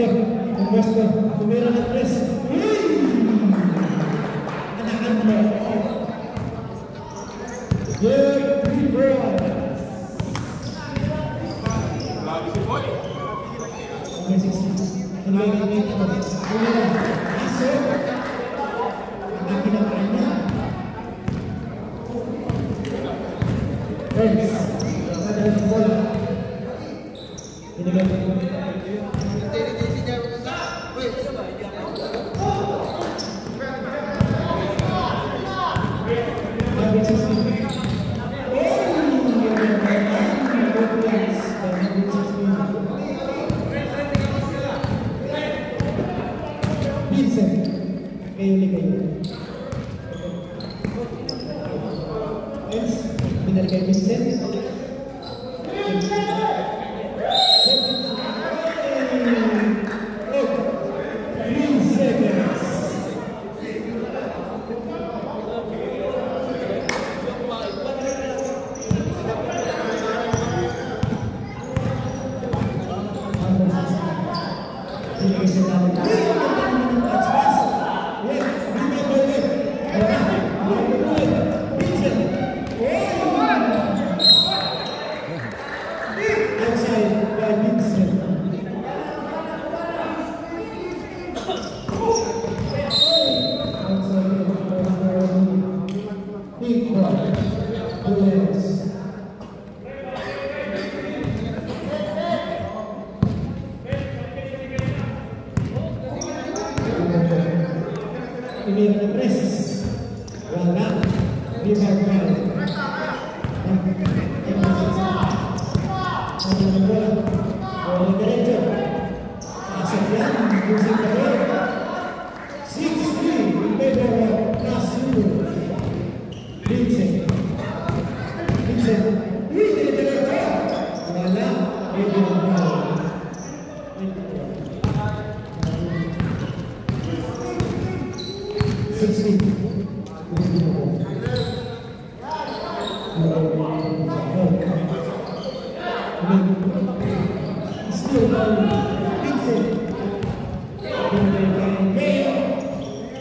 Tumira ng 3. Anakan mo. Yeah, 3-4. Okay, 16. Ano yung ganito? Tumira. Aso. Ang kinakain niya. Friends. Ada ng bola. Pinagay mo.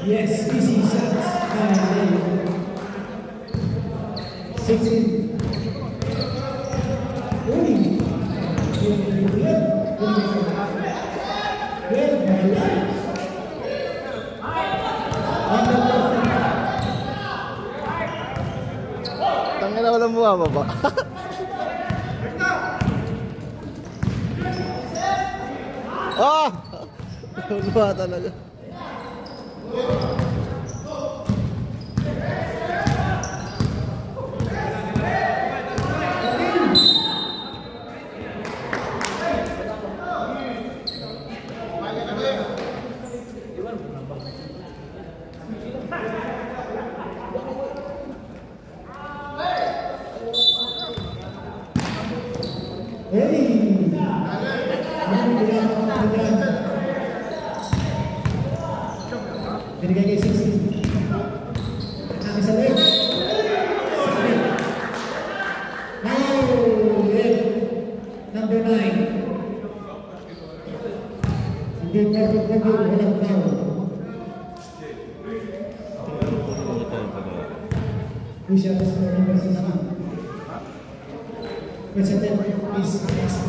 Yes, easy shots. 16. Tangin na walang bumababa. Ah! Luha talaga. Binigay kay 16. Ang isa rin. Number 9. Hindi perfect na walang foul. Push up is for number 16. Presented is next.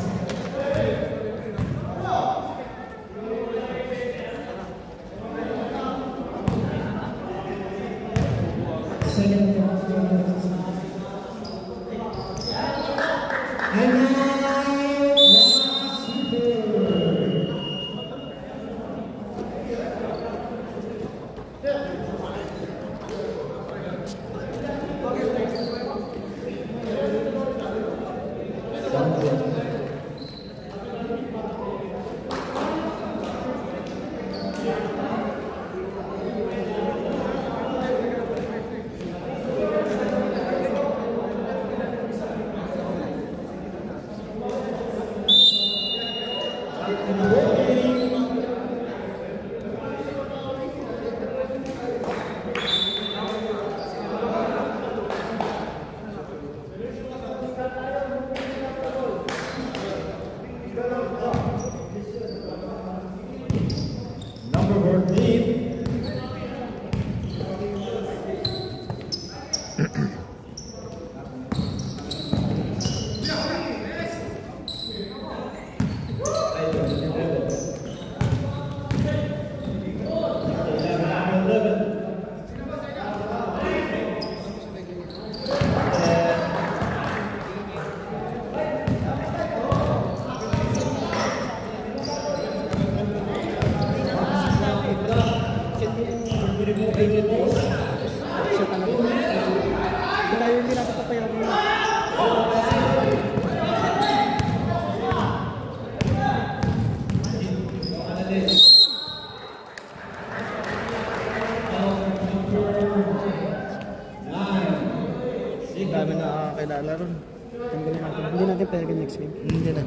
talaga next game. Hindi na.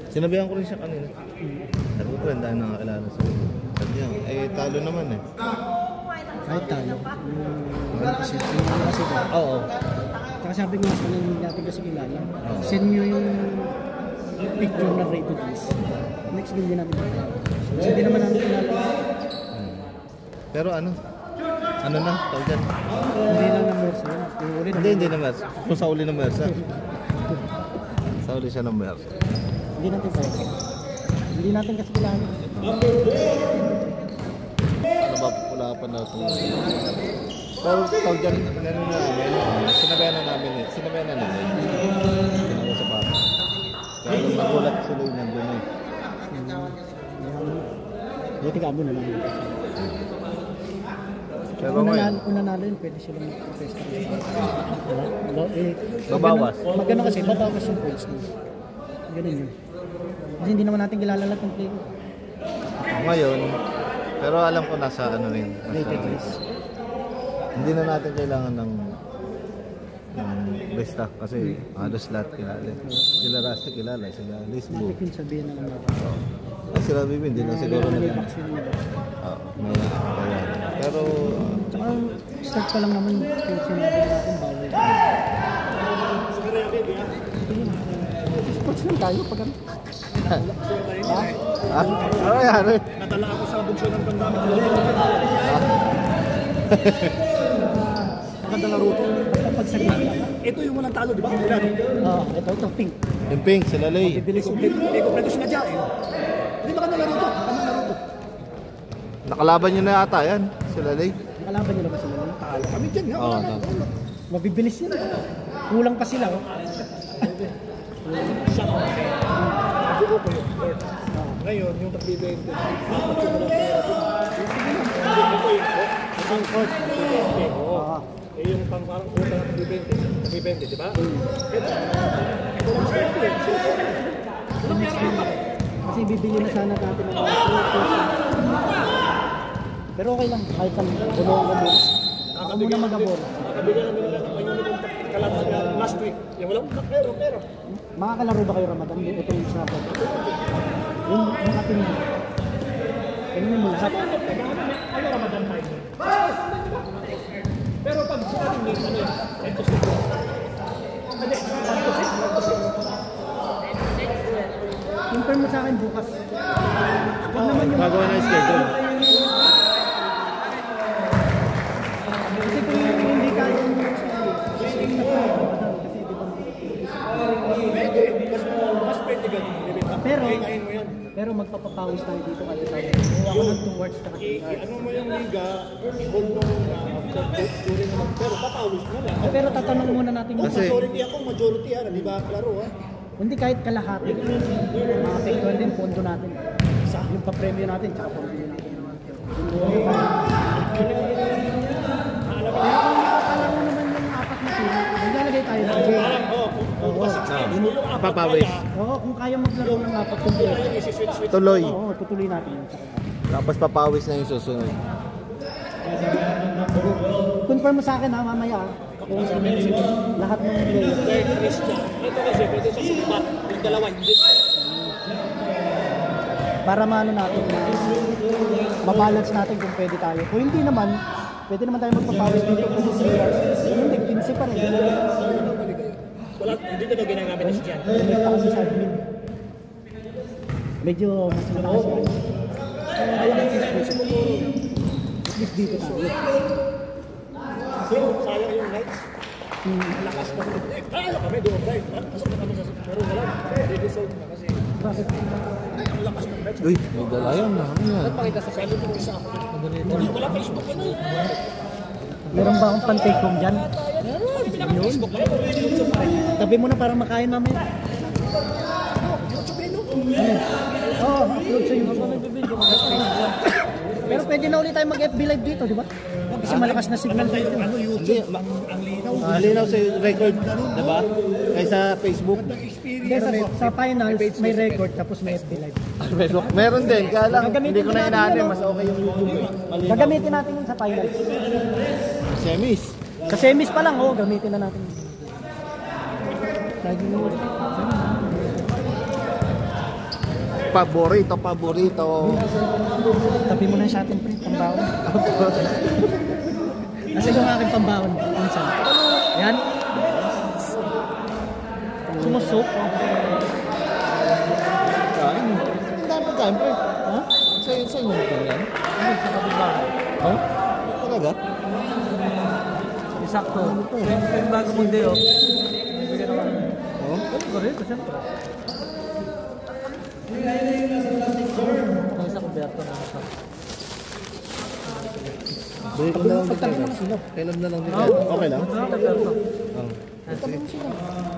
Sinabihan ko rin siya kanina. Sabi ko, friend, dahil nakakilala sa iyo. Sabi niya, talo naman eh. Kahit talo. Kasi ba? Oo. Tsaka sabi ko nga sa kanila, hindi natin kasi kilala. Send nyo yung picture na rated list. Next game din natin. Kasi hindi naman natin kilala. Pero ano na, tawag dyan. Hindi lang ng Mersa. Hindi na Mersa. Kung sa uli ng Mersa. Sa uli siya ng Mersa. Hindi natin kaya. Hindi natin kasi kilala. Ano ba, wala pa na ito. Pero tawag dyan, sinabayan na namin. Sinabayan sa papa. Kaya nung nagulat sila yung nandun eh. Buti ka mo na lang. Pero Kung ngayon, nanalo yun, pwede sila mag-protesta. babawas. Magkano kasi, babawas yung points mo. Ganun yun. Kasi hindi naman natin kilala lahat ng player. Ngayon, pero alam ko nasa ano rin. Rated list. Hindi na natin kailangan ng besta kasi halos lahat kilala. Sila Rasta kilala, sila Lisbo. Natin yung sabihin na lang natin. Sila Bibi, hindi na siguro na yan. May kaya. Pero, tsaka start pa lang naman yung sinabi natin bawal. Sports lang tayo pag ano. ano yan? Natala ako sa bugso ng tanda. Maganda laro ito. Basta pag saglit lang. Ito yung walang talo, di ba? Ilan? Ito, pink. Yung pink, sila Lay. Bibilis yung Hindi ko pwede sinadya eh. Hindi ba ka nalaro ito? Ano laro ito? Nakalaban nyo na yata yan, sila Lay. Nakalaban nyo na ba sila? Talo kami dyan. Oo, Mabibilis yun. Kulang pa sila. Ngayon, yung tagbibente. Dapat yung walang pera dun. Ito yung ang court. Eh yung parang kuta na tagbibente, di ba? Ito lang swerte. Walang pera apat. Kasi bibili na sana natin ng pero okay lang, kahit ang bulong mo mo. Ako muna mag-abor. Nakabigyan na nila ng pangyayon kalaban niya last week. Yung walang pero. Makakalaro ba kayo Ramadan? Ito yung Sabado. Yung ating kanina mo lahat. Ano Ramadan tayo? Pero pag sinabi mo ano yun? Ito siya. Confirm mo sa akin bukas. Huwag naman yung Gagawa na yung schedule. kasi kung hindi kaya yung Mas pwede ganun. pero magpapapawis tayo dito kasi tayo. Ako ng 2 words na kasi. Ano mo yung liga, i-hold mo na after during naman. Pero papawis mo na. Pero tatanong muna natin Kasi- Majority ha, di ba klaro ha? hindi kahit kalahati. Makapektuhan din pondo natin. Yung pa-premyo natin, tsaka pamilyo natin. Pero kung alam mo naman yung apat na team, maglalagay tayo ng game. Papawis. Oo, kung kaya maglaro ng apat kumpleto. Tuloy. Oo, tutuloy natin. Tapos papawis na yung susunod. Confirm mo sa akin ha, mamaya. Kung lahat ng player. Ito kasi, pwede sa sumat. Yung dalawa, hindi. Para maano natin na mabalance natin kung pwede tayo. Kung hindi naman, pwede naman tayo magpapawis dito kung 3 years. Hindi, 15 pa rin. Wala, hindi ko na ginagamit na siya. Kumita kasi sa admin. Medyo mas malakas yan. At least dito tayo. Sayang yung nights. Lakas pa rin. Kaya kami doon guys. Pasok na kami sa... Pero wala. Redesolve na kasi. Bakit? Ang lakas ng nights. Uy, may dalayan na. Ano yan? Pakita sa kanya yung isa ako. Wala Facebook yan eh. Meron ba akong pan-take home dyan? Facebook lang. Tabi mo na para makain mamaya. YouTube yun no? Oo, upload sa YouTube. Pero pwede na ulit tayo mag-FB live dito, di ba? Kasi malakas na signal dito. Ano YouTube? Ang linaw. Linaw sa record, diba? Kaysa Facebook. Hindi, sa finals, may record tapos may FB live. Meron din, kaya lang Gagamitin hindi ko na natin inaano. yun, Mas okay yung malinaw. Gagamitin natin yun sa finals. Semis. Sa semis pa lang, gamitin na natin. Lagi mo. Paborito. Tabi mo na yung sa atin, pre. Pambawon. Kasi yung aking pambawon. Minsan. Yan. Sumusok. Kain. Ang dami pagkain, pre. Ha? Sa'yo mo yan? Ano, sa kapitbahay. Oh? Talaga? Isakto. Yung bago mong day off. Bigyan naman. Oh? Ito rin, siyempre. Ang isa ko Berto na nasa. Bili ko na lang dito. Kailan na lang dito. Okay lang? Berto. Oh.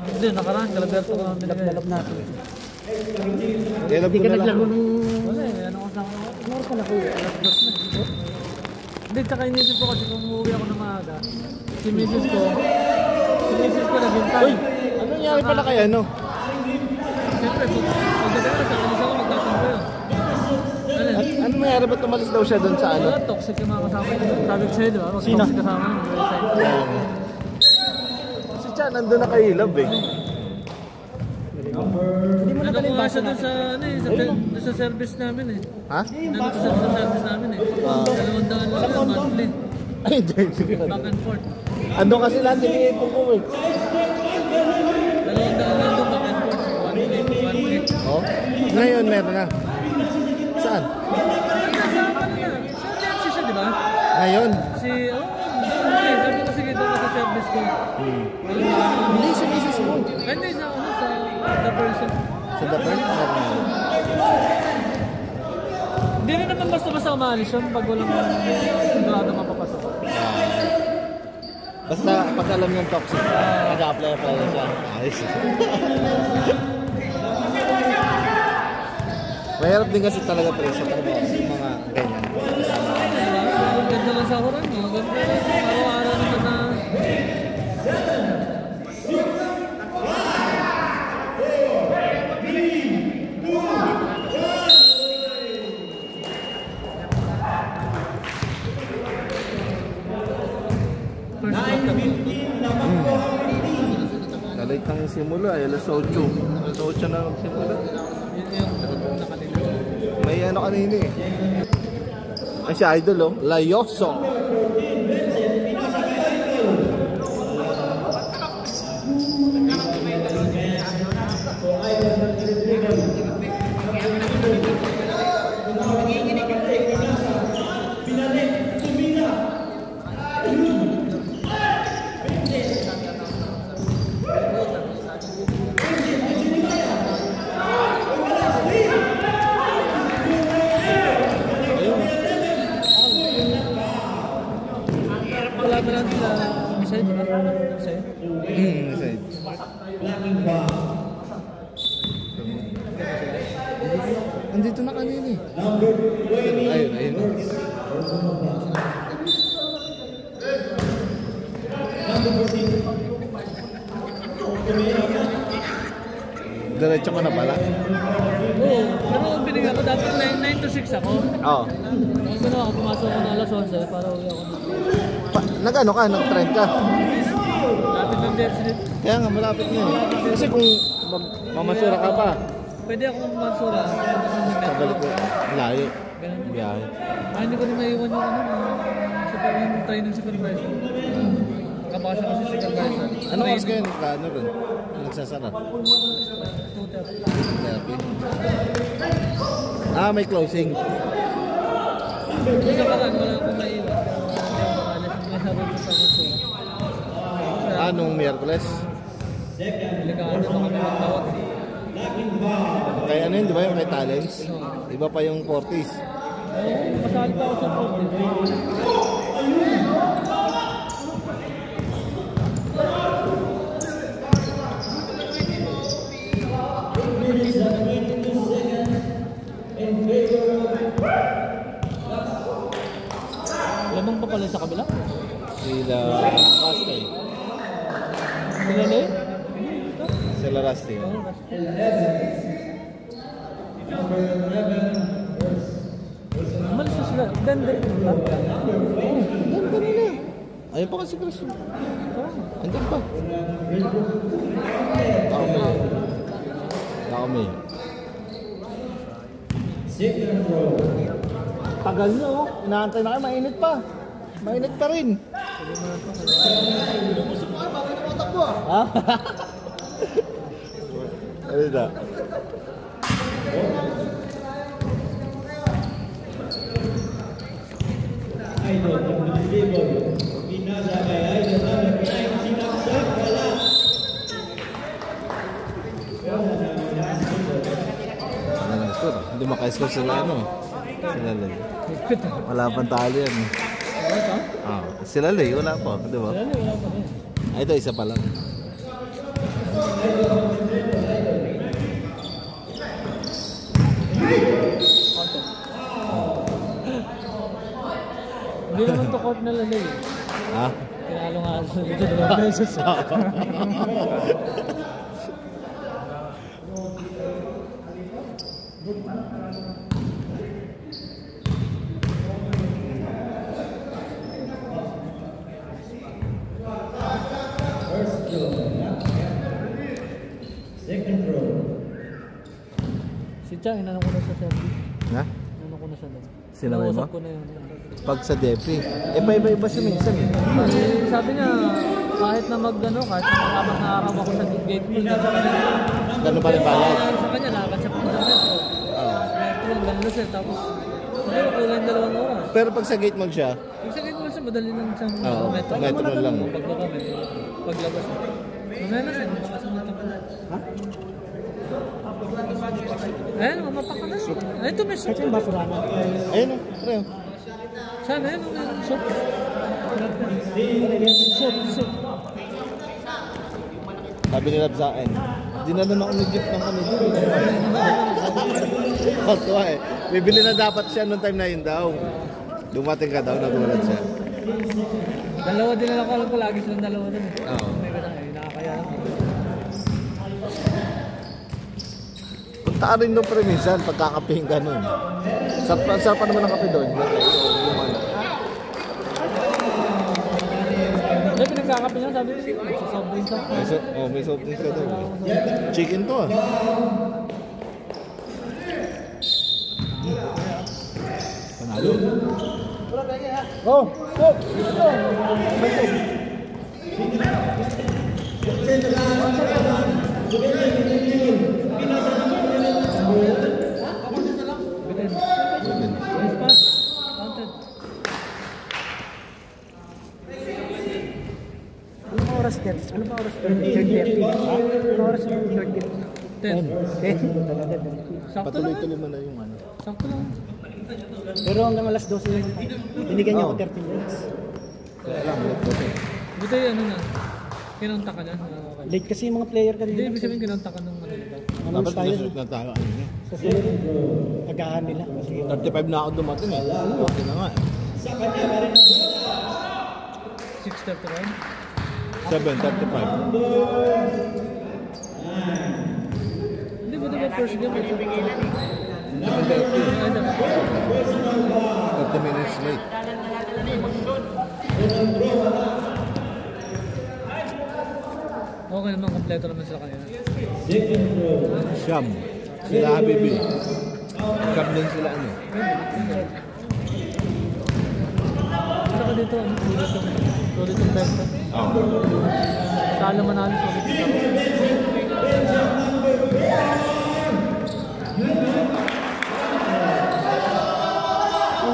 Hindi, nakaraan. Berto ko nilap natin. Kailan ko na lang. Wala eh, ano ko sa akin. Ano ko na ko? Hindi, tsaka inisip ko kasi kung uuwi ako na maaga. Si Mrs. ko naghintay. Uy! Ano nangyari pala kay ano? Siyempre, pagdating na sa alis ako, magtatampo yun. Ano nangyari? Ba't umalis daw siya doon sa ano? Wala, toxic yung mga kasama niya. Sabi ko sa'yo, di ba? Mas toxic kasama niya. Si Chan, nandun na kay Love eh. Hindi mo na pala yung basa doon sa, ano eh, sa service namin eh. Ha? Nandun sa service namin eh. 200 lang yun, monthly. Ay, hindi. Back and forth. Ando kasi lahat iniipon ko eh. 200 lang doon, back and forth. 1 week. Oh? Ngayon meron na. Saan? Sa agency siya, di ba? Ngayon? Sabi ko sige doon sa service ko. Hindi, si Mrs. mo. Hindi, sa the person. Sa the person? Meron na. Hindi rin naman basta-basta umalis yun pag walang sigurado mapapasok. Basta pag alam yung toxic, nag-apply na siya. Ayos. Mahirap din kasi talaga pre sa trabaho, yung mga ganyan. Ang ganda lang sa huran mo. Ganda lang. Araw-araw naman na... Kalait kang simula, alas 8. Alas 8 na magsimula. May ano kanina eh. Ay si Idol oh, Layoso. Andito na kanina eh. Ayun, ayun. Diretso ka na pala? Oo, pero binigyan ko dapat 9 to 6 ako. Oo. Ano ako, pumasok ako na alas 11 para uwi ako. Nag-ano ka? Nag-trend ka? Lapit ng definite. Kaya nga, malapit na eh. Kasi kung mamasura ka pa, Pwede akong mansura. sa balik ko, layo. Biyahe. Hindi ko rin maiwan yung yung training supervisor. Nakabasa kasi supervisor. Ano oras kayo nagka-ano rin? Nagsasara? Therapy. Ah, may closing. Hindi ka parang wala akong maiwan. Hindi ako makalas. May sabi ko sa mansura. Anong Miyerkules? Delikado na kami magtawag. Kay ano yun, di ba yung kay Talents? Iba pa yung 40s. Kasali pa ako sa 40. Lamang pa pala sa kabila? Sila Rusty. Sila Lay? Sila Rusty. Umalis na sila. Ganda rin ba? Ganda nila. Ayun pa kasi Chris. Andiyan pa. Naomi. Tagal na oh. Inaantay na kayo. Mainit pa. Mainit pa rin. Ha? Ano na? Hindi maka-score sila ano. Sila Lay. Wala pang talo yan. Sila Lay, wala pa. Di ba? Ay, ito isa pa lang. Hindi naman to court na Lay. Ha? Tinalo nga dito 2 beses. Second row. Si Chang, inanong ko na sa service. Ha? Inanong ko na sa doon. Sila ba? Nausap ko na yun. Pag sa Defi. Paiba-iba siya minsan eh. Sabi niya, kahit na kahit na mag-apat na araw ako sa gate pool, Gano'n pa rin bayad? Sa kanya, lakad siya punta metro. Metro, ganun siya. Tapos, hindi, kulang 2 oras. Pero pag sa gate mag siya, Yung sa gate pool siya, madali lang siyang Oo, metro. metro lang. Pagbaba kami, paglabas siya. Mamaya na siya, lumabas ang metro. Ha? Ayan, mamapak ka na. Ay, ito may soup. Yung basurana. ayun o, pre. Saan? Ayan, soup. Soup. Sabi nila sa akin, di na naman ako nag-gift ng kami doon. Kasuwa eh. Bibili na dapat siya noong time na yun daw. Dumating ka daw, nagulat siya. Dalawa din lang ako, alam ko lagi silang dalawa din eh. Oo. May ganang eh, nakakaya lang. Punta ka rin doon pre minsan, pagkakapihin ka nun. Sarap pa naman ang kape doon. Hindi, pinagkakape niya, sabi ko, sa soft drinks ako. May soft drinks ka doon. Chicken to ah. Panalo. Oh! Soup! Ano pa oras 30? Ano oras yung 30? 10. Sakto lang. Patuloy-tuloy mo na yung ano. Sakto lang. Pero hanggang alas 12 lang. Binigyan niya ako 30 minutes. Buti ano na. Kinonta ka na. Okay. Late kasi yung mga player kanina. Hindi, ibig sabihin kinonta ka nung ano nito. Dapat nasunod na tayo. Sa sunod, agahan nila. Kasi 35 na ako dumating eh. Okay na nga eh. 6:31. 7:35. Hindi ba diba first game? 30 minutes late. Okay naman, kompleto naman sila kanina. Siyam. Sila Habibi. Siyam din sila ano. Saka dito, sulit yung benta. Talo manalo, sulit yung laro.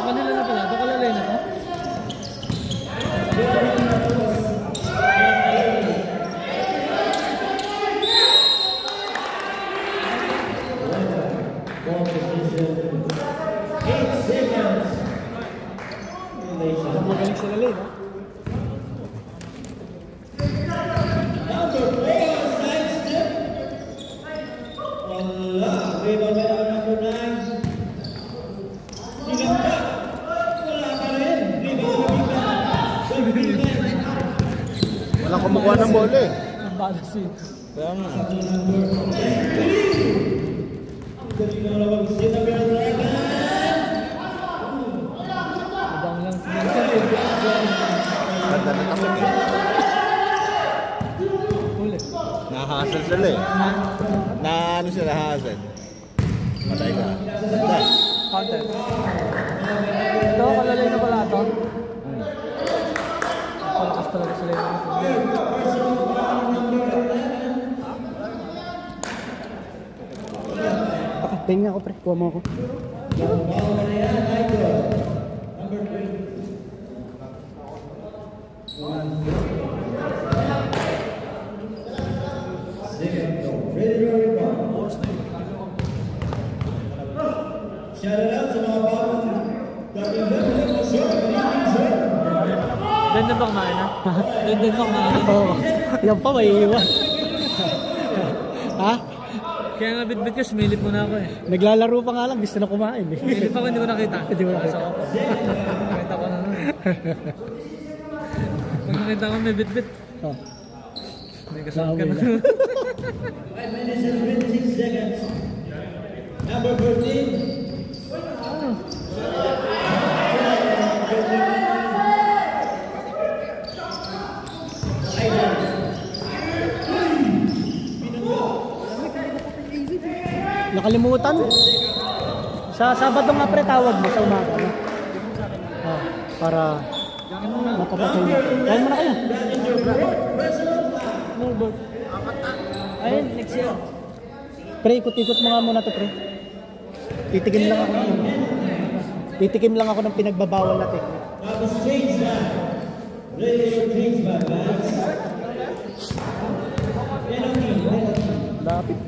Kanila na pala. Ito kalalay na to. magaling sila late. Walang kumukuha ng bola eh. Ang balas eh. Kaya nga. Ibang lang. Ganda na takot eh. Ulit. Nahasal sila eh. Na ano sila nahasal? Patay ka. Ganda. Counter. Ito, kalalay na pala ito. Palakas talaga sila yung Paking ako pre, kuha mo ako. Ganda ba kumain na? Ganda ba kumain na? Oo. Yan pa, may iwan. Ha? Kaya nga bit-bit ka, sumilip mo na ako eh. Naglalaro pa nga lang, gusto na kumain eh. Sumilip ako, hindi ko nakita. Hindi mo nakita. Nakita ko na nun. Pag nakita ko may bit-bit, Oh. may kasama ka na. Number 14. Nakalimutan? Sa Sabado nga pre, tawag mo sa umaga. No? Oh, para mapapatay mo. Kaya mo na kayo. Ayun, next year. Pre, ikot-ikot mo nga muna to pre. Titikim lang ako ng Titikim lang ako ng pinagbabawal na technique. Lapit.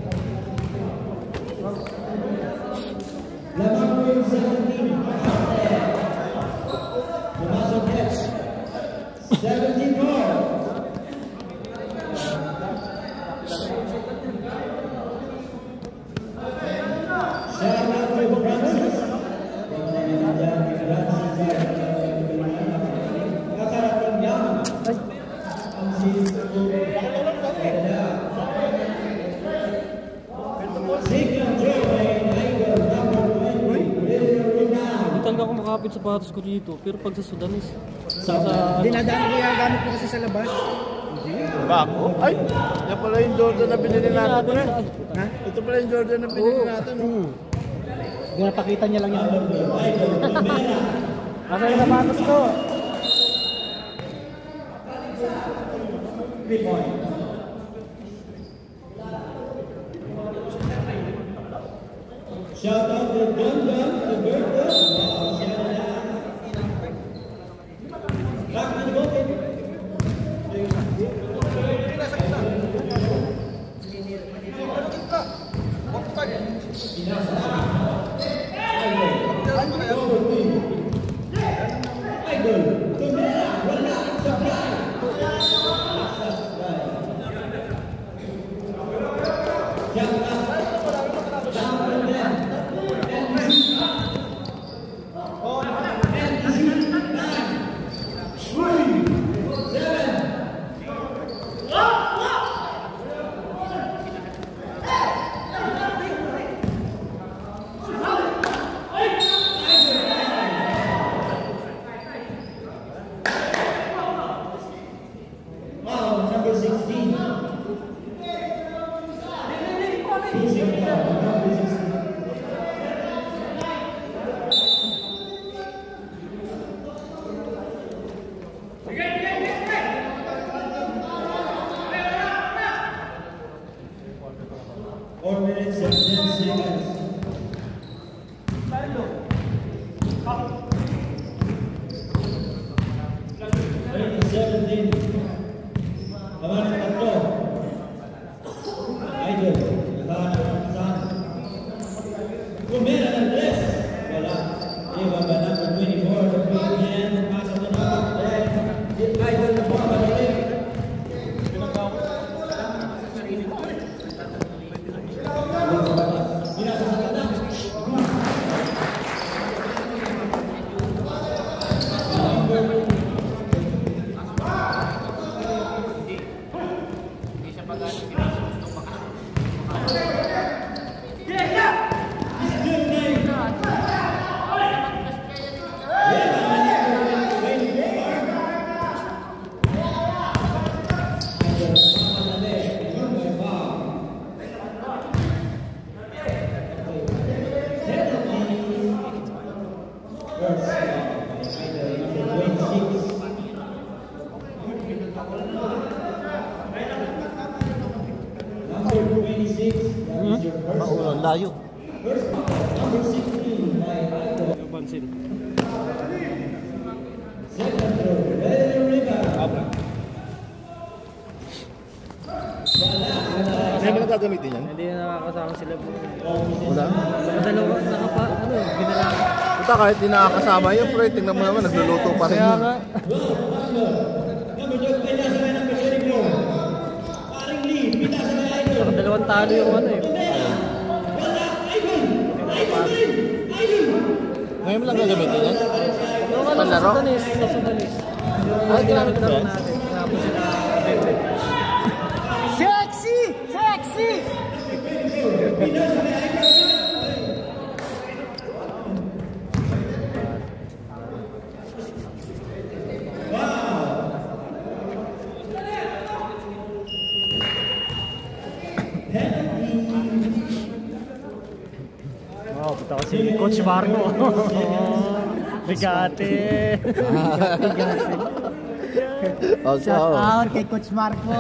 Hindi talaga ako makapit sapatos ko dito. Pero pag sa Sudanis, Dinadaan ko yung gamit ko kasi sa labas. Bako? Ay! Yan pala yung Jordan na binili natin pre. Ha? Ito pala yung Jordan na binili natin. Pinapakita niya lang yan. Asa yung sapatos ko? Shout out to Dundon, Alberta. Back to the voting. Number 16. Four minutes and 10 seconds. Laban ng tatlo. Idol, nakahanap ng kasama. Kumera ng dress. Wala. Iba ba number 24, the big hand, pasa to na. Idol na po, mabalik. Maulan layo. Pansin. Hindi mo na gagamitin yan? Hindi na nakakasama sila. Wala. Sa dalawa, binala. Puta, kahit di nakakasama yun, pre, tingnan mo naman, nagluluto pa rin Kaya yun. nga. Saka dalawang talo yung ano eh. Ngayon mo lang gagamitin yan? Yung ano sa Panlaro? Sudanis, sa Sudanis. Yung Ay, ginamit ba yan? natin. Tapos sila bebe. Sexy! Sexy! Oh, punta ko si Coach Marco. Bigate. Oh, so, Shout out kay Coach Marco.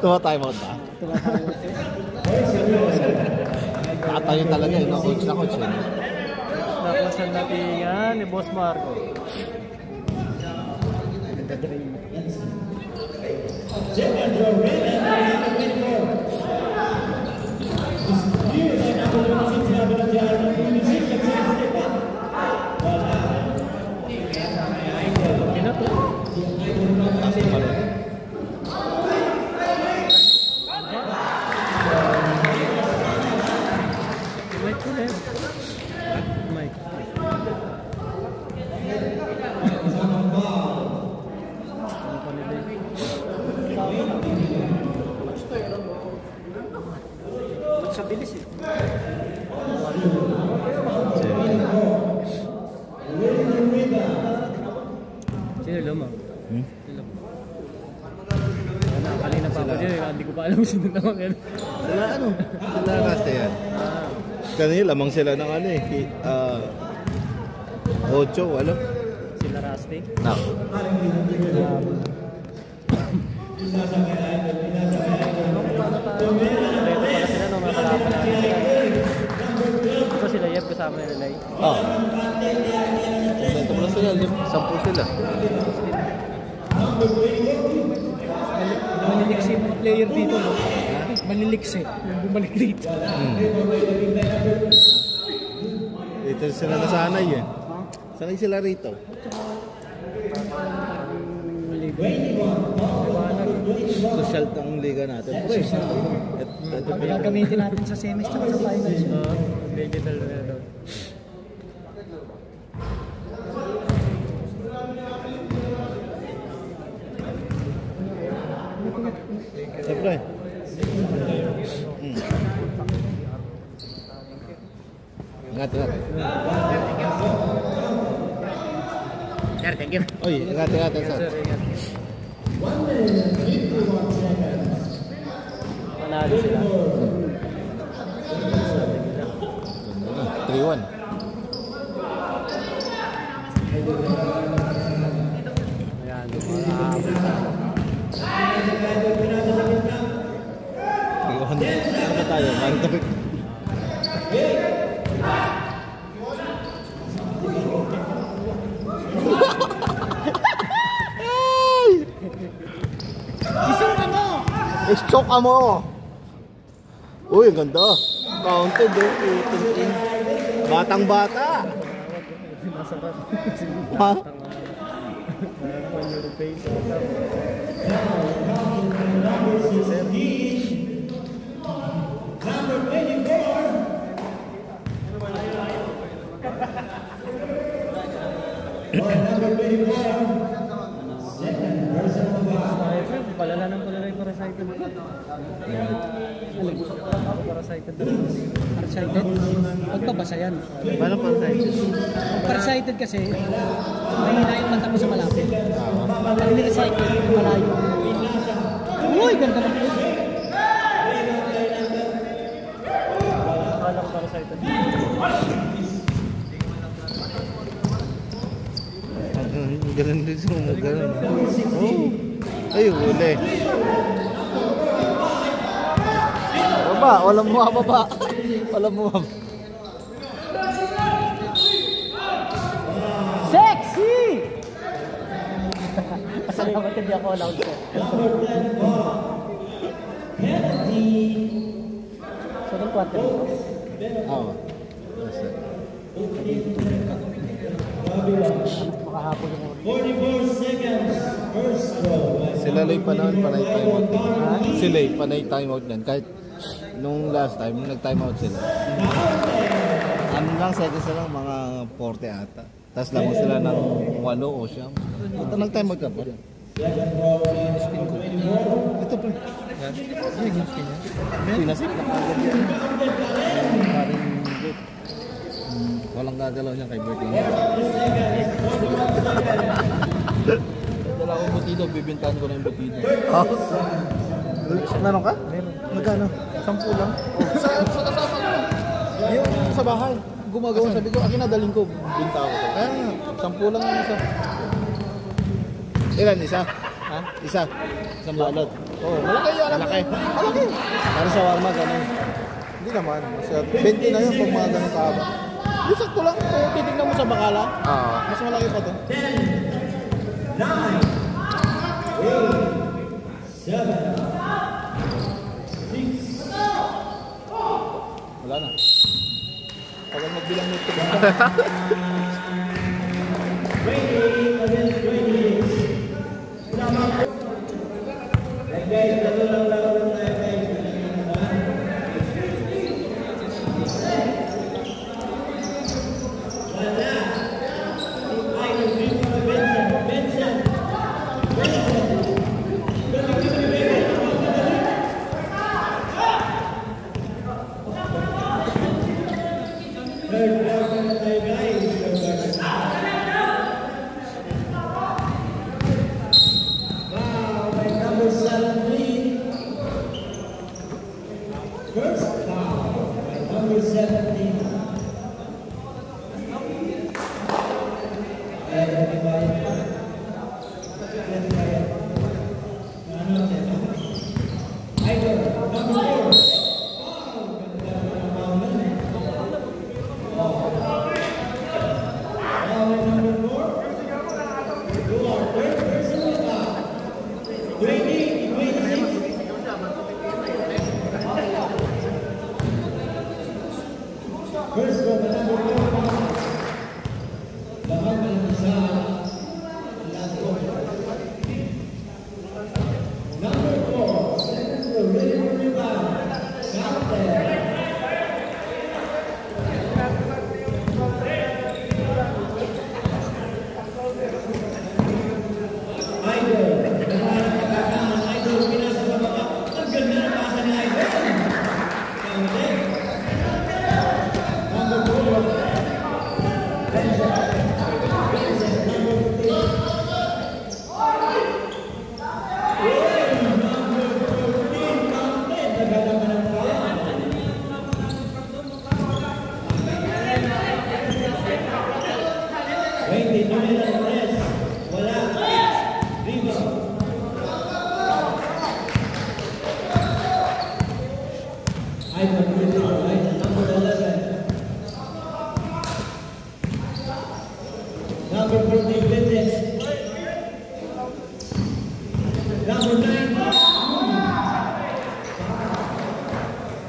tumatime out ba? Nakatayo talaga eh, no? Coach na coach eh. Tapos ang natingan ni Boss Marco. Sa bilis eh. Sino lamang? Sino lamang? Kanina pa ako dyan eh, hindi ko pa alam sino lamang yan. Sila ano? Sila Rasta yan. Kanina lamang sila ng ano eh. 8, walo. Sila Rasty. No. Pala sila nung nakalapan natin sila. Ito sila Yep kasama nila Lay. Oh. Ito mo na sila, 10 sila. Maliliksi yung mga player dito, no? Maliliksi. Yung bumalik dito. Dito sila nasanay eh. Sanay sila rito. Social ang liga natin. Ito Gagamitin natin sa semis at sa finals. Digital na daw. Siyempre. Ingat. Sir, thank you. Oy, ingat sir. Panalo sila. 3-1. Ayan. 3-1. Ano ba tayo? Mantok. Istok ka mo! Uy, ang ganda! Counted eh! Batang bata! Ha? Palala ng palala yung parasited. Parasited? Parasited? Pagpabasa yan. Paano parasited? Parasited kasi, mahina yung mata mo sa malapit. Pag nirecycle, malayo. Uy, ganda na po. Akala ko parasited. Ganun din sumugod. Ganun. Oh. Ay, huli. Baba, walang bumababa. Walang bumababa. Sexy! Salamat, hindi ako allowed ko. So, ng 4. Oo. Makahapon yung 44 seconds, first row. Sila Loy pa naman, panay time out din. Sila panay time out din. Kahit nung last time, nung nag-time out sila. Ano lang, seconds na lang, mga 40 ata. Tapos lang sila ng 8 o siyam. Ito nag-time out ka pa. Ito pa. Pinasip na kagad yan. Paring good. Walang gagalaw niya kay Bert lang. Dala akong butido, bibintahan ko na yung butido. Oh. Meron ka? Meron. Magkano? 10 lang. Sa kasama ko. Yung sa bahay. Gumagawa, sabi ko, akin nadaling ko. Binta ako. Kaya nga, 10 lang yung isa. Ilan? Isa? Ha? Isa? Isang balot? Oo, malaki yun. Malaki? Malaki. Para sa warma, gano'n. Hindi naman. 20 na yun pag mga ganun kahaba. Hindi, sakto lang. Kung titignan mo sa bakala, Oo. mas malaki pa to. 9, 8, 7, 6. Wala na. Tagal magbilang mo ito. Number 14, Vincent. Number 9,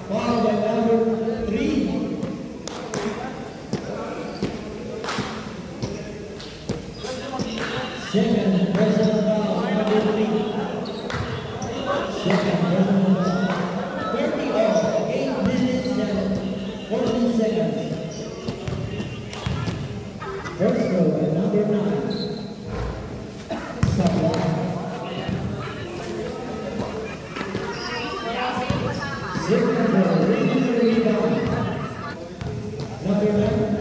followed by number 3. Second personal foul, number 3. Second personal foul. 30 off, 8 minutes and 14 seconds. First row, number 9. Stop line. Second row, rebound. Number 9.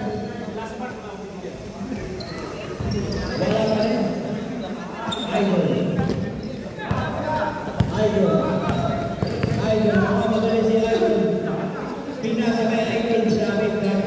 Wala pa rin. Idol. Idol. Mamagaling si Idol. Pinasa kay Idol sa amin.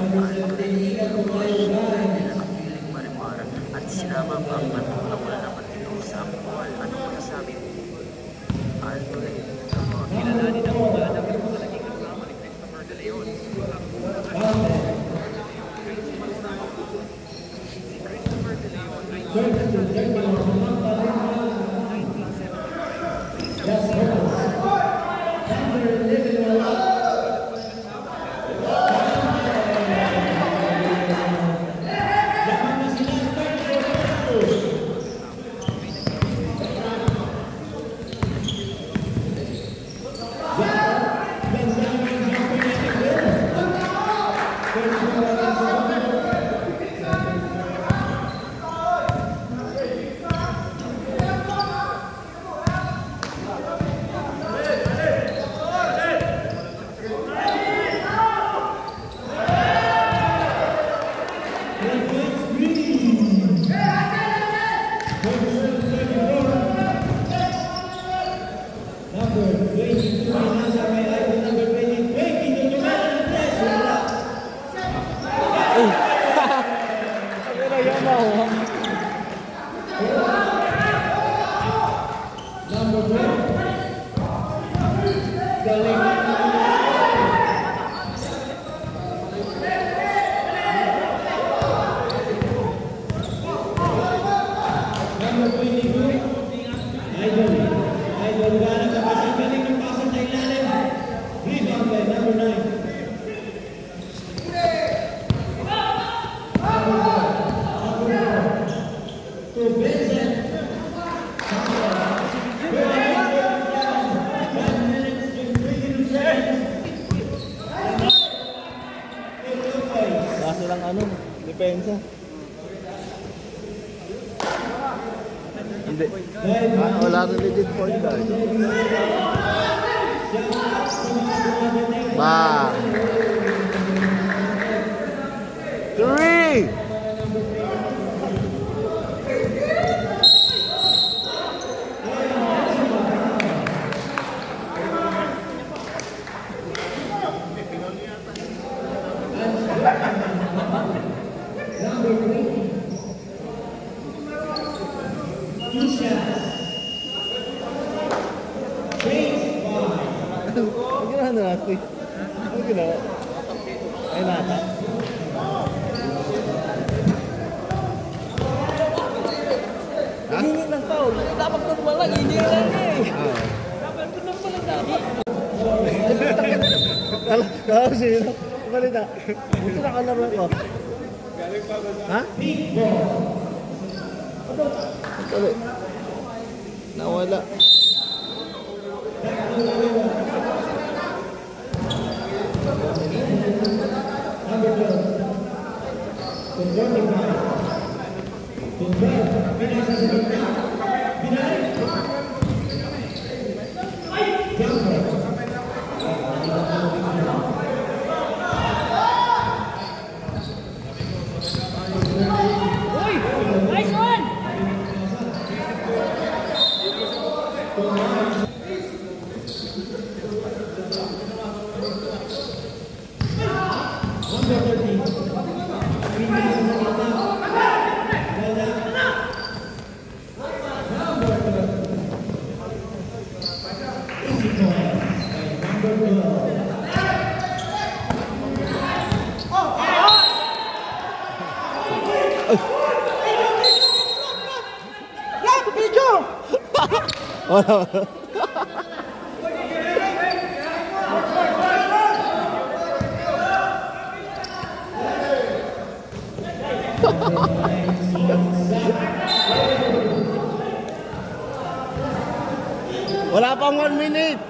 At sinama pa ang batong na wala naman ito sa aktual. Anong masasabi mo? Alto eh. Kilalanin ang mga anak ng mga naging kasama ni Christopher De Leon. Si Christopher De Leon ay Kaso lang ano, depensa. Hindi. Wala rin legit point guard. Ba. 3. Ginawa na natin. Ano ginawa? Ay nata. Hingin ng foul. Dapat ko naman lang, hingin lang eh. Dapat ko naman lang dati. Kala sino? Balita. Buti nakalaro ko. Ha? Dali. Nawala. Nice one! Wala. Wala pang 1 minute.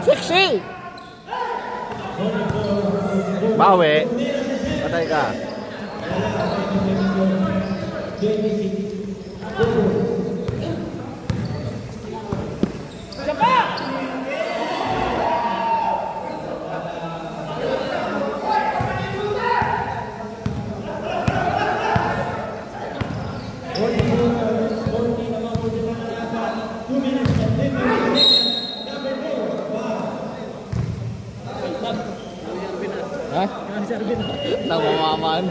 Sexy! Bawi. Patay ka. Ha? Namamaman.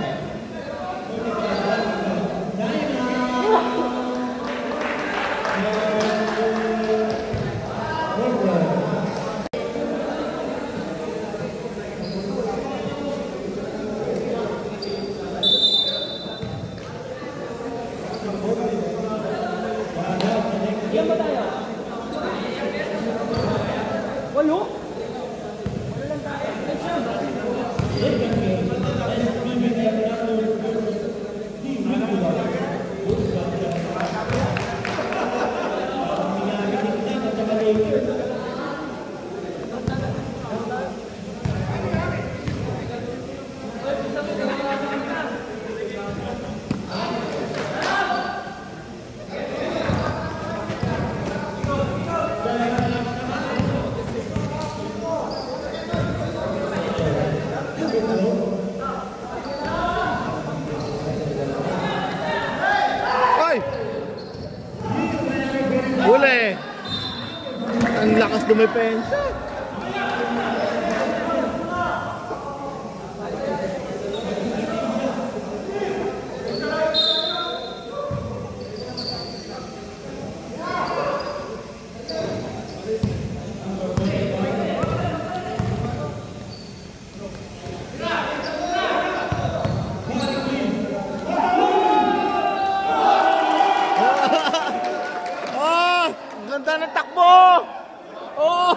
Huli! Ang lakas dumepensa. Ganda ng takbo! Oh!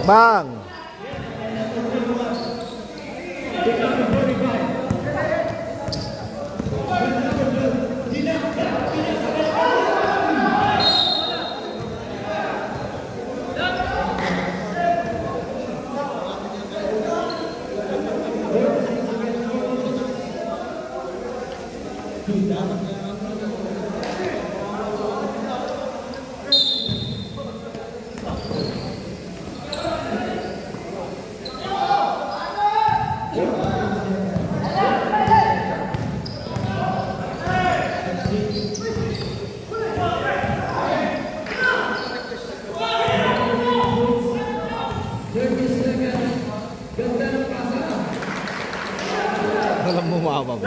Bang! Walang bumababa.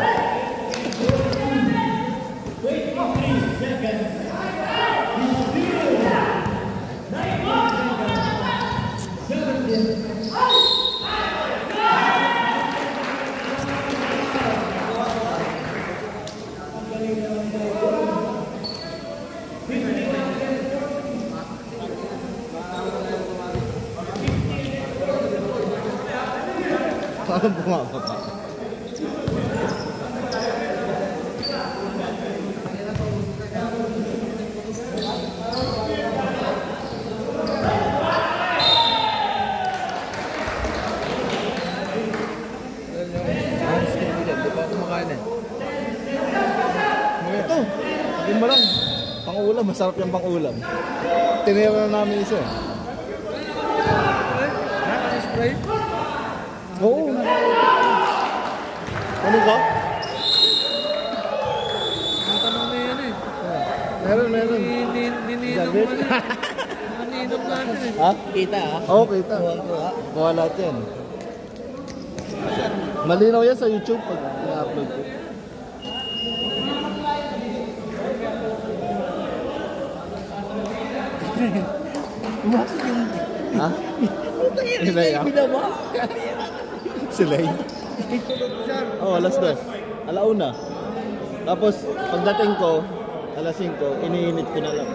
Walang bumababa. Ito, sabihin mo lang, pang-ulam, masarap yung pang-ulam. Tinira na namin isa eh. Spray? Oo. Ano ka? Ang tanong na yan eh. Meron. Nininong mo na. Nininong na Ha? Kita ah. Oo, kita. Kuha lahat yan. Malinaw yan sa YouTube pag i-upload ko. Bakit yung... Ha? Silay ah? Binawa. Silay? Oo, alas 2. Alauna. Tapos, pagdating ko, alas 5, iniinit ko na lang.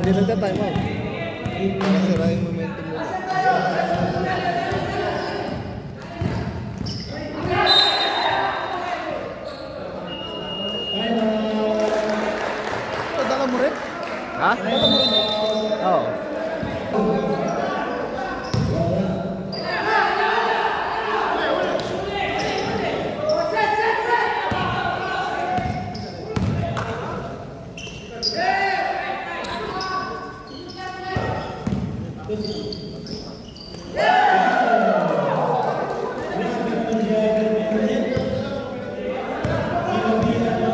Hindi nagka-time out. Nasira yung momentum mo. Dala mo rin? Ha? Oo.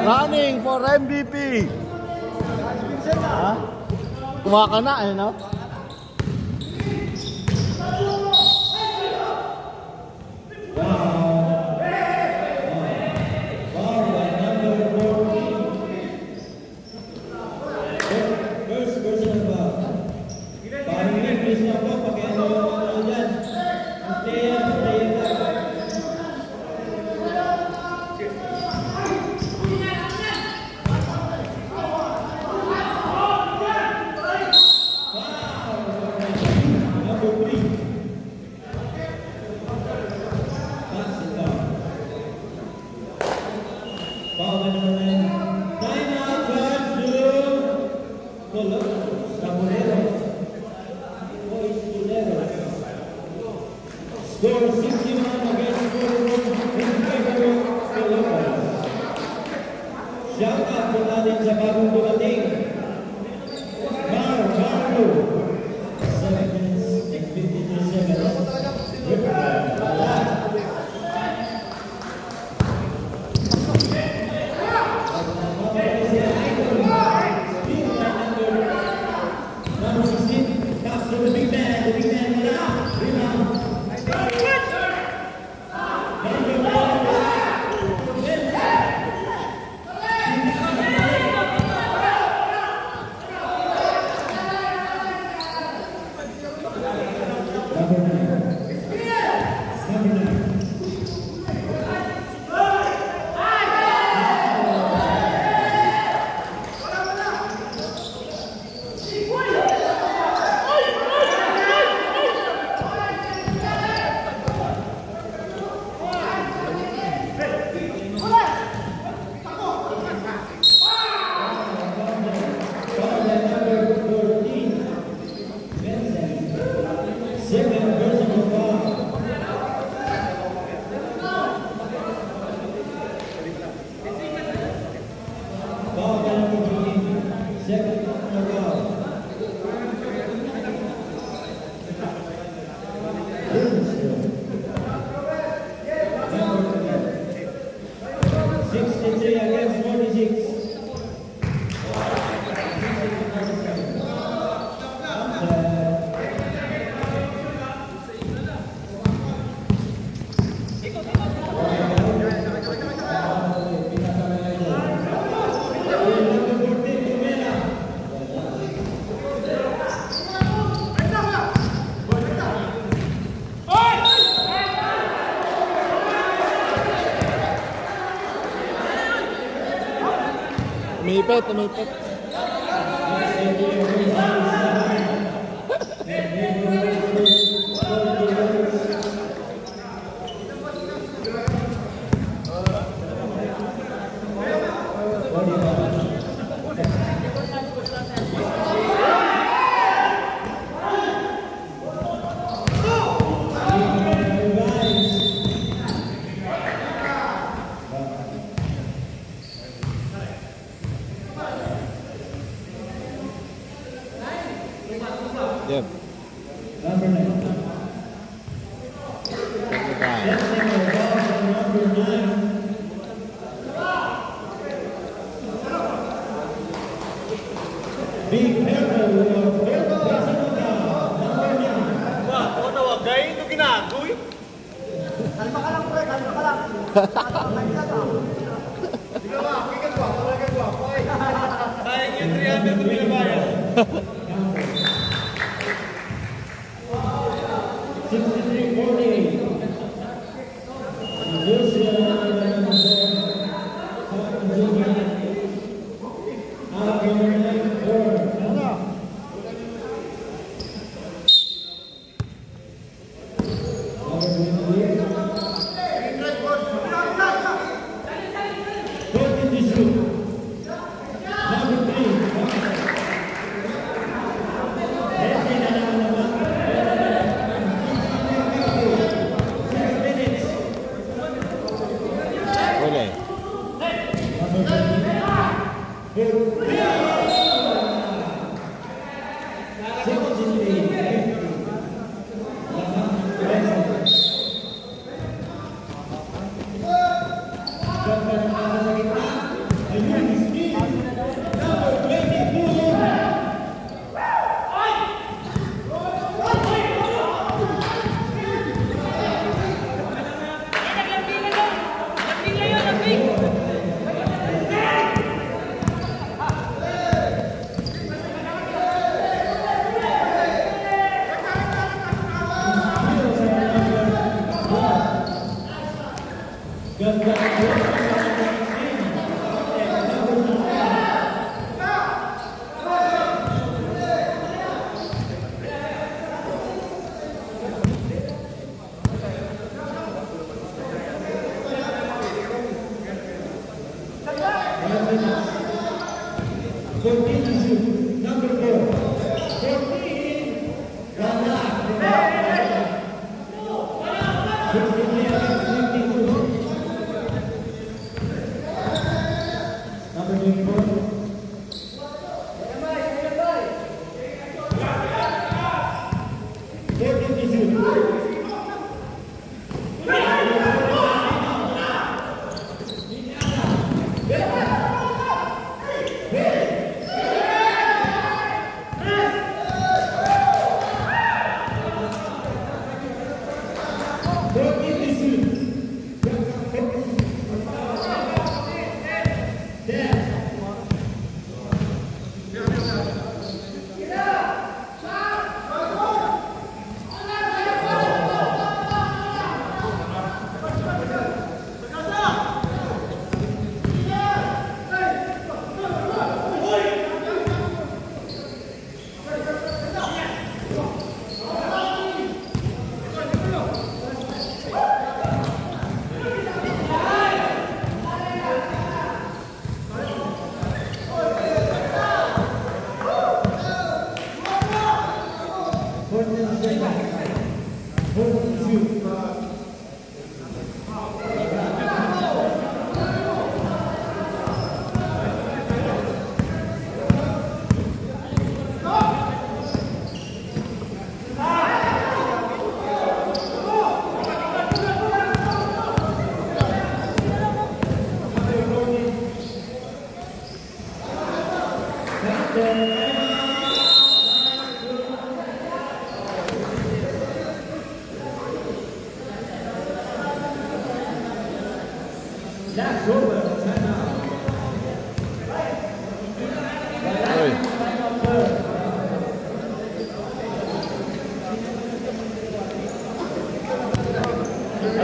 Running for MVP. Ha? Kuha ka na, eh, no? Score 61 against 41 in favor of Columbus. Shout out po natin sa bagong dumating. Marco. 7 minutes and 52 seconds. Number 16, pass to the big man. The big man wala. Rebound. Umipit, umipit. Yep.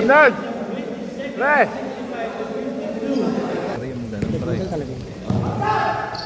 Nerd! Pre! Try mo dalawa, try. Talaga.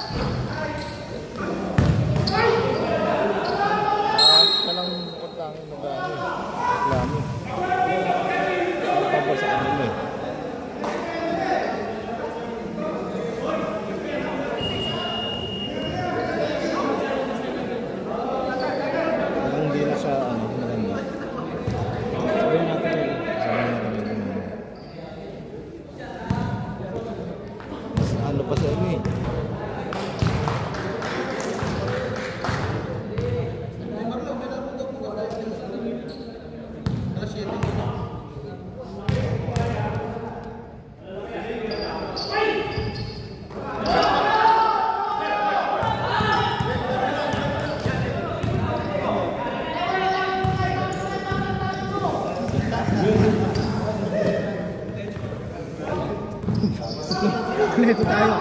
Kompleto tayo.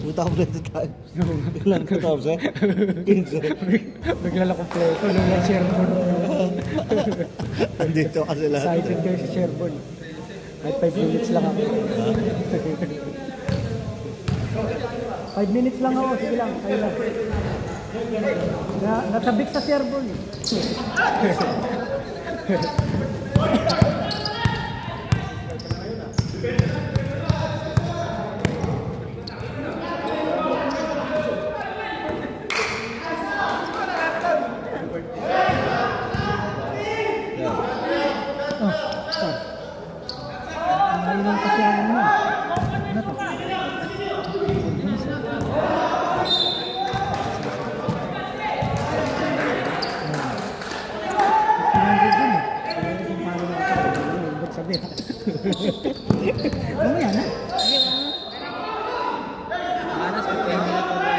Buta ko dito tayo. Ilan ka tao siya? 15. Bigla kompleto nung na Sherborne. Andito kasi lahat. Excited kayo sa Sherborne. Kahit 5 minutes lang ako. 5 minutes lang ako. Sige lang. Kaya lang. Natabik sa Sherborne. Ayun kasi ang ano. Ano to? Mamaya na. Manas pa kayo nila po ba?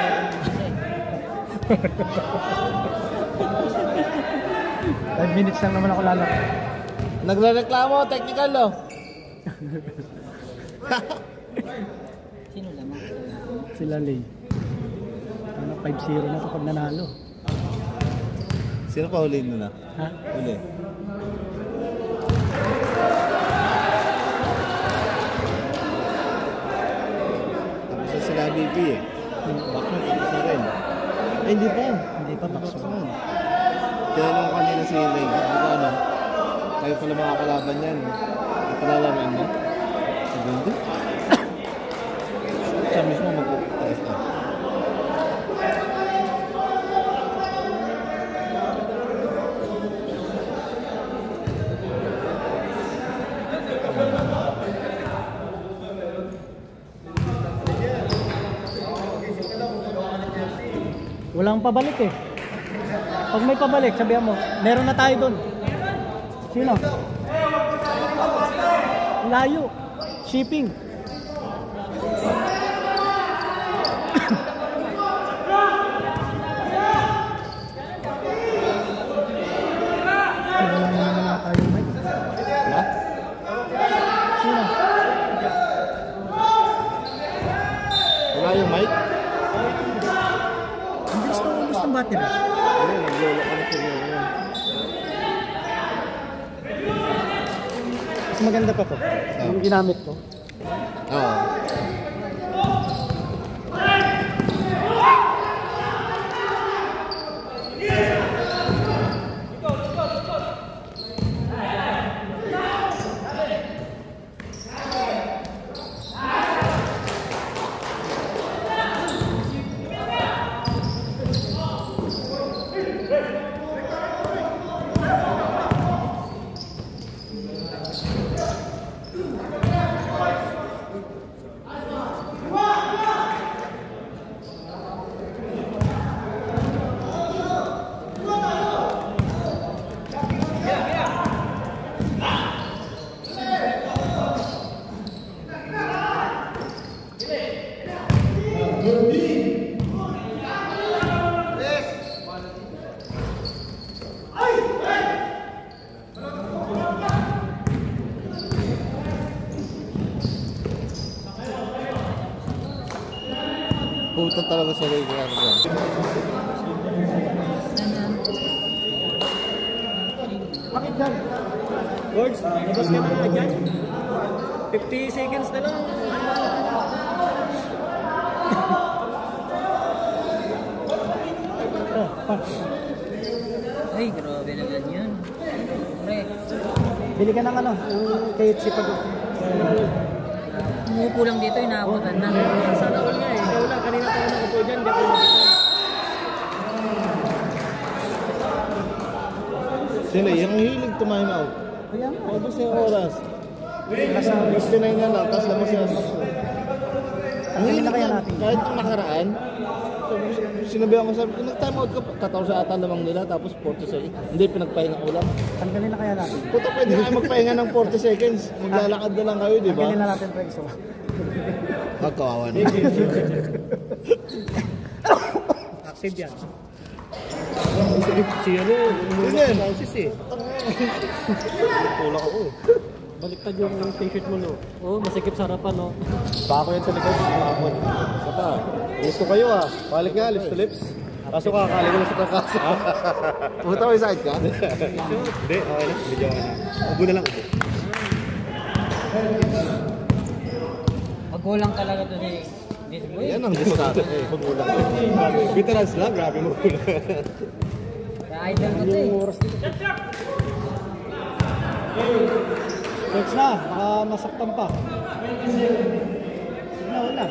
5 minutes lang naman ako lalak. Nagrereklamo, technical lo. Sino lamang? Sila Lay. Ano 5-0 na to pag nanalo. Sino pa huliin mo na? Ha? Huli. Tapos na sila BP eh. Bakit tapos na rin. Ay, hindi pa. Hindi pa bakso. Tinanong ko kanina si Lay. Ano? Kayo pala mga kalaban yan. Ipalalaroin mo? Segundo? Siya mismo magpupunta na. Walang pabalik eh. Pag may pabalik, sabihan mo, meron na tayo doon. Sino? Layo. Shipping. Wala na naman na tayo, Mike. Ha? Sino? Wala yung mic? Ang bilis ng battery. Ano, naglolo ka na sa iyo. Mas maganda pa to. Yung ginamit ko. Oo. Puto talaga sa leg ko. Bakit dyan? Gorge, labas ka na dyan. 50 seconds na lang. Ay, grabe naman yun. Pre, Bili ka ng ano, yung KFC pag... umupo lang dito, inaabutan na. Sana ko nga eh. Ikaw lang, kanina pa ako nakupo dyan. Hindi ako nakitan. Sila, yung hilig time out. Kaya mo. O, doon sa oras. Kasi 59 na lang, tapos lamang siya. Ang hilig na kaya na, natin? kahit ang nakaraan, sinabihan ko, sabi ko, nag-time out ka pa. 14 ata lamang nila, tapos 40 seconds. Hindi, pinagpahinga ko lang. Tanggalin na kaya natin. Puta, pwede kayo magpahinga ng 40 seconds. Maglalakad na lang kayo, di ba? Tanggalin na natin pre. So, Kawawa na. Accept yan. Si ano, Ganyan. analysis eh. Tulak ako eh. Baliktad yung t-shirt mo, no? Oo, masikip sa harapan, no? Bako yan sa likod. Bakod. Saka, gusto kayo ah. Balik nga, lips to lips. Kaso kakali ko na sa kakaso. Puta, may sakit ka? Hindi, okay na. Medyo okay na. Ubo na lang, ubo. Magulang talaga to si this boy. Yan ang diskarte eh. Magulang. Veterans lang, grabe magulang. Idol ko to eh. Search na, baka masaktan pa. Wala.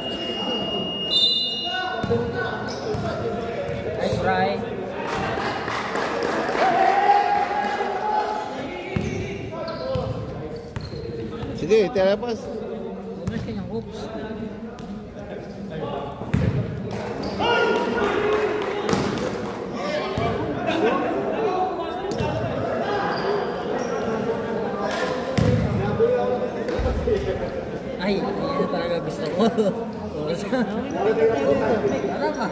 Nice try. Sige, telepas. Umas kanyang hoops. Ay, yan talaga gusto ko. Tara ka.